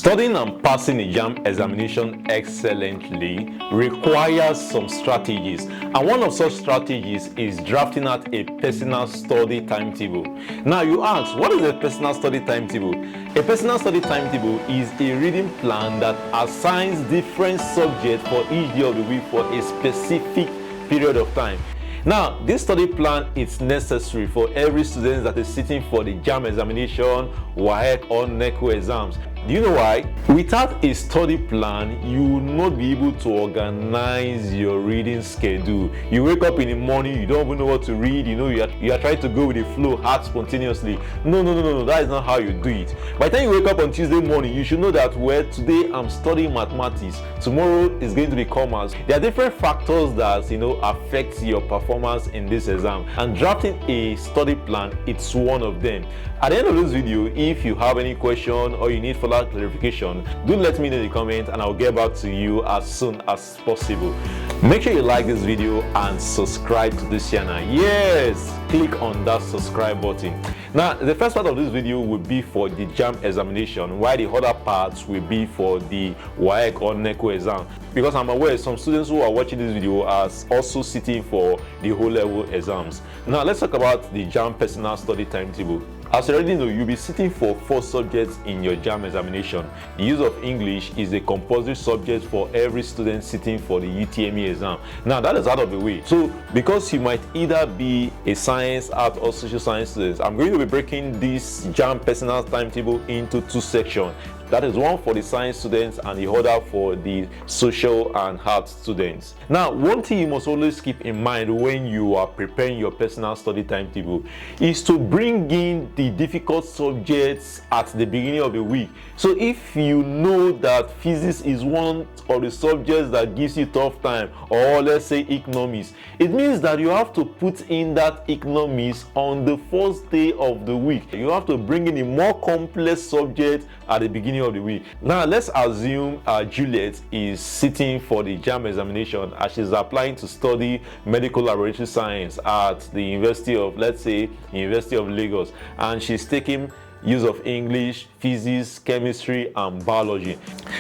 Studying and passing a JAMB examination excellently requires some strategies, and one of such strategies is drafting out a personal study timetable. Now you ask, what is a personal study timetable? A personal study timetable is a reading plan that assigns different subjects for each day of the week for a specific period of time. Now, this study plan is necessary for every student that is sitting for the JAMB examination, WAEC or NECO exams. Do you know why? Without a study plan, you will not be able to organize your reading schedule. You wake up in the morning, you don't even know what to read, you are trying to go with the flow, heart spontaneously. No, that is not how you do it. By the time you wake up on Tuesday morning, you should know that, well, today I'm studying mathematics, tomorrow is going to be commerce. There are different factors that affect your performance in this exam, and drafting a study plan, it's one of them. At the end of this video, if you have any question or you need further clarification, do let me know in the comment and I'll get back to you as soon as possible. Make sure you like this video and subscribe to this channel. Yes, click on that subscribe button. Now, the first part of this video will be for the JAMB examination, while the other parts will be for the WAEC or NECO exam, because I'm aware some students who are watching this video are also sitting for the O-level exams. Now, let's talk about the JAMB personal study timetable. As you already know, you'll be sitting for 4 subjects in your JAMB examination. The use of English is a compulsory subject for every student sitting for the UTME exam. Now, that is out of the way. So, because you might either be a science, art, or social science student, I'm going to be breaking this JAMB personal timetable into 2 sections. That is one for the science students and the other for the social and art students. Now, one thing you must always keep in mind when you are preparing your personal study timetable is to bring in the difficult subjects at the beginning of the week. So if you know that physics is one of the subjects that gives you tough time, or let's say economics, it means that you have to put in that economics on the first day of the week. You have to bring in a more complex subject at the beginning of the week. Now, let's assume Juliet is sitting for the JAMB examination as she's applying to study medical laboratory science at the University of, let's say, University of Lagos, and she's taking use of English, physics, chemistry, and biology.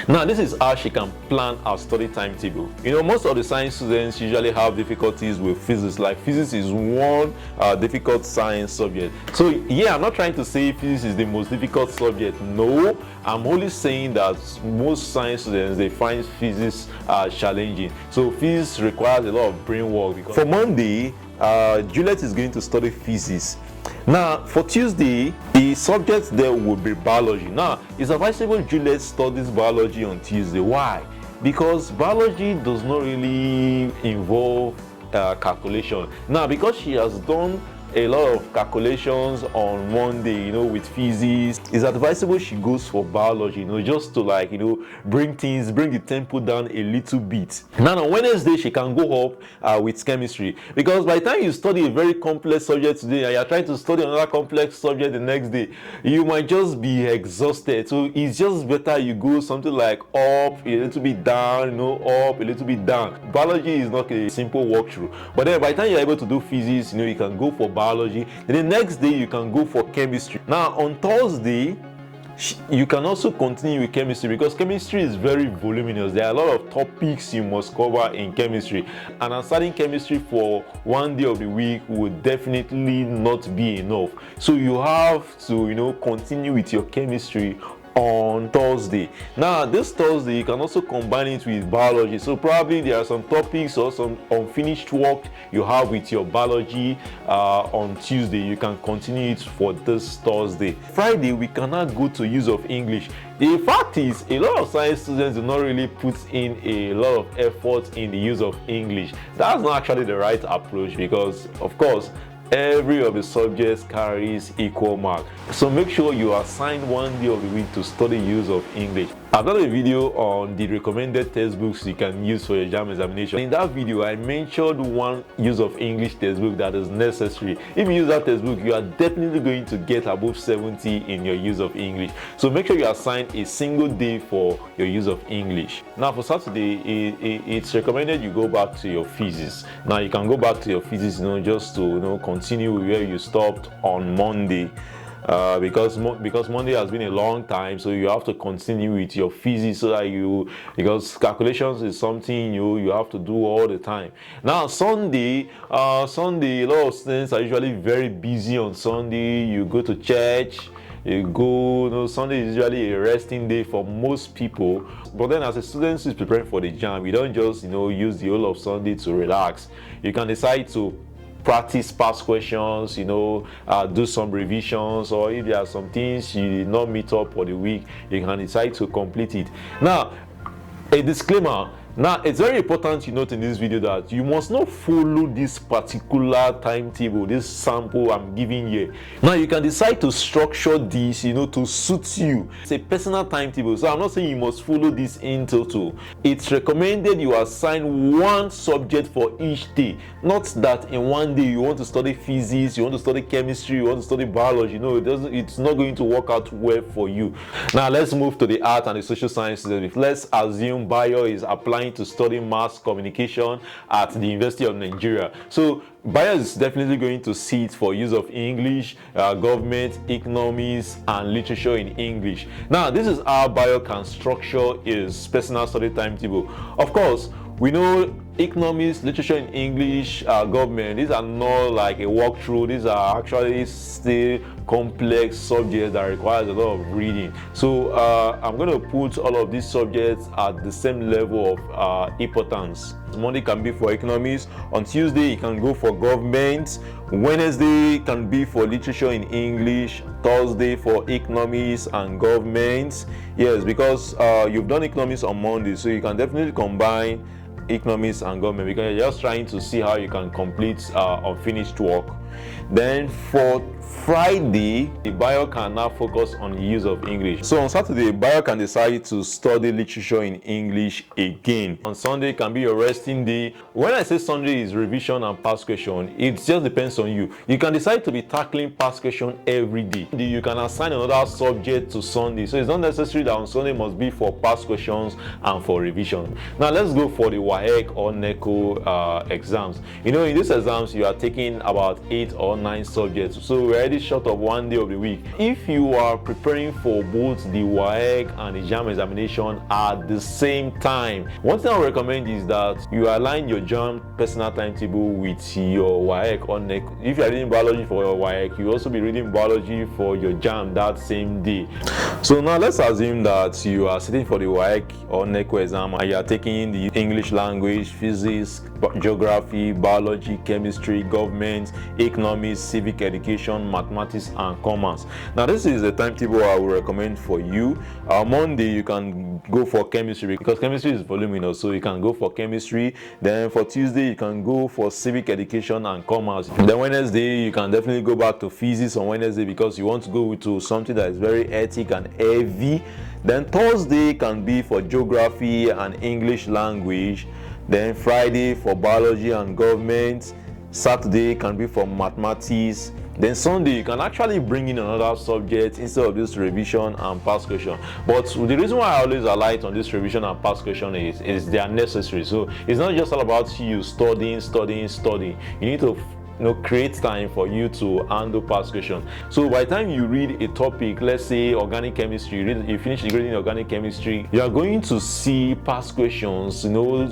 Now, this is how she can plan her study timetable. Most of the science students usually have difficulties with physics. Like, physics is one difficult science subject. So, yeah, I'm not trying to say physics is the most difficult subject. No, I'm only saying that most science students, they find physics challenging. So, physics requires a lot of brain work. For Monday, Juliet is going to study physics. Now, for Tuesday, the subject there will be biology. Now, it's advisable Juliet studies biology on Tuesday. Why? Because biology does not really involve calculation. Now, because she has done a lot of calculations on Monday, with physics, it's advisable she goes for biology, just to bring the tempo down a little bit. Now, on Wednesday, she can go up with chemistry, because by the time you study a very complex subject today and you're trying to study another complex subject the next day, you might just be exhausted. So it's just better you go something like up a little bit down, up a little bit down. Biology is not a simple walkthrough, but then by the time you're able to do physics, you can go for biology. Then the next day you can go for chemistry. Now, on Thursday, you can also continue with chemistry, because chemistry is very voluminous. There are a lot of topics you must cover in chemistry, and studying chemistry for one day of the week would definitely not be enough. So you have to continue with your chemistry on Thursday. Now, this Thursday you can also combine it with biology. So probably there are some topics or some unfinished work you have with your biology on Tuesday. You can continue it for this Thursday. Friday, we cannot go to use of English. The fact is, a lot of science students do not really put in a lot of effort in the use of English. That's not actually the right approach, because of course every of the subjects carries equal mark. So make sure you assign one day of the week to study use of English. I've done a video on the recommended textbooks you can use for your JAMB examination. In that video, I mentioned one use of English textbook that is necessary. If you use that textbook, you are definitely going to get above 70 in your use of English. So make sure you assign a single day for your use of English. Now, for Saturday, it's recommended you go back to your physics. Now, you can go back to your physics, just to continue where you stopped on Monday. because Monday has been a long time, so you have to continue with your physics so that because calculations is something you have to do all the time. Now Sunday, a lot of students are usually very busy on Sunday. You go to church, Sunday is usually a resting day for most people. But then as a student who is preparing for the JAMB, you don't just use the whole of Sunday to relax. You can decide to practice past questions, do some revisions, or if there are some things you did not meet up for the week, you can decide to complete it. Now, a disclaimer. Now, it's very important to note in this video that you must not follow this particular timetable, this sample I'm giving here. Now, you can decide to structure this, to suit you. It's a personal timetable, so I'm not saying you must follow this in total. It's recommended you assign one subject for each day. Not that in one day you want to study physics, you want to study chemistry, you want to study biology. No, it's not going to work out well for you. Now, let's move to the art and the social sciences. Let's assume bio is applying to study mass communication at the University of Nigeria. So bio is definitely going to sit for use of English, government, economics, and literature in English. Now, this is how bio can structure his personal study timetable. Of course, we know economics, literature in English, government, these are not like a walkthrough. These are actually still complex subjects that requires a lot of reading. So I'm going to put all of these subjects at the same level of importance. Monday can be for economics, on Tuesday it can go for government, Wednesday can be for literature in English, Thursday for economics and government. Yes, because you've done economics on Monday, so you can definitely combine economics and government because you're just trying to see how you can complete unfinished work. Then for Friday, the bio can now focus on the use of English. So on Saturday, bio can decide to study literature in English again. On Sunday can be your resting day. When I say Sunday is revision and past question, it just depends on you. You can decide to be tackling past question every day. You can assign another subject to Sunday. So it's not necessary that on Sunday must be for past questions and for revision. Now let's go for the WAEC or NECO exams. In these exams, you are taking about 8 or 9 subjects. So we're already short of one day of the week. If you are preparing for both the WAEC and the JAMB examination at the same time, one thing I recommend is that you align your JAMB personal timetable with your WAEC or NECO. If you are reading biology for your WAEC, you also be reading biology for your JAMB that same day. So now let's assume that you are sitting for the WAEC or NECO exam and you are taking the English language, physics, geography, biology, chemistry, government, economics, civic education, mathematics, and commerce. Now this is the timetable I will recommend for you. Monday you can go for chemistry because chemistry is voluminous, so you can go for chemistry. Then for Tuesday you can go for civic education and commerce. Then Wednesday you can definitely go back to physics on Wednesday because you want to go to something that is very ethic and heavy. Then Thursday can be for geography and English language. Then Friday for biology and government. Saturday can be for mathematics. Then Sunday you can actually bring in another subject instead of this revision and past question. But the reason why I always alight on this revision and past question is they are necessary. So it's not just all about you studying. You need to create time for you to handle past questions. So by the time you read a topic, let's say organic chemistry, you finish reading organic chemistry, you are going to see past questions,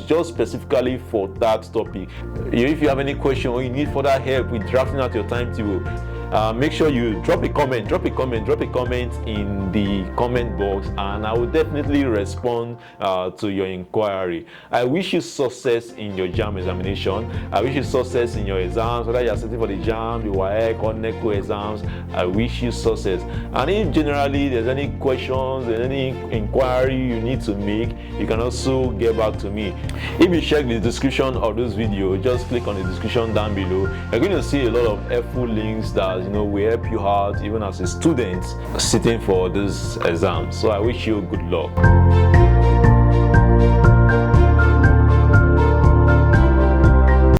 just specifically for that topic. If you have any question or you need further help with drafting out your timetable, make sure you drop a comment in the comment box, and I will definitely respond to your inquiry. I wish you success in your JAMB examination. I wish you success in your exams, whether you are sitting for the JAMB, the WAEC, or NECO exams. I wish you success. And if generally there's any questions and any inquiry you need to make, you can also get back to me. If you check the description of this video, just click on the description down below. You're going to see a lot of helpful links that will help you out even as a student sitting for this exam. So I wish you good luck.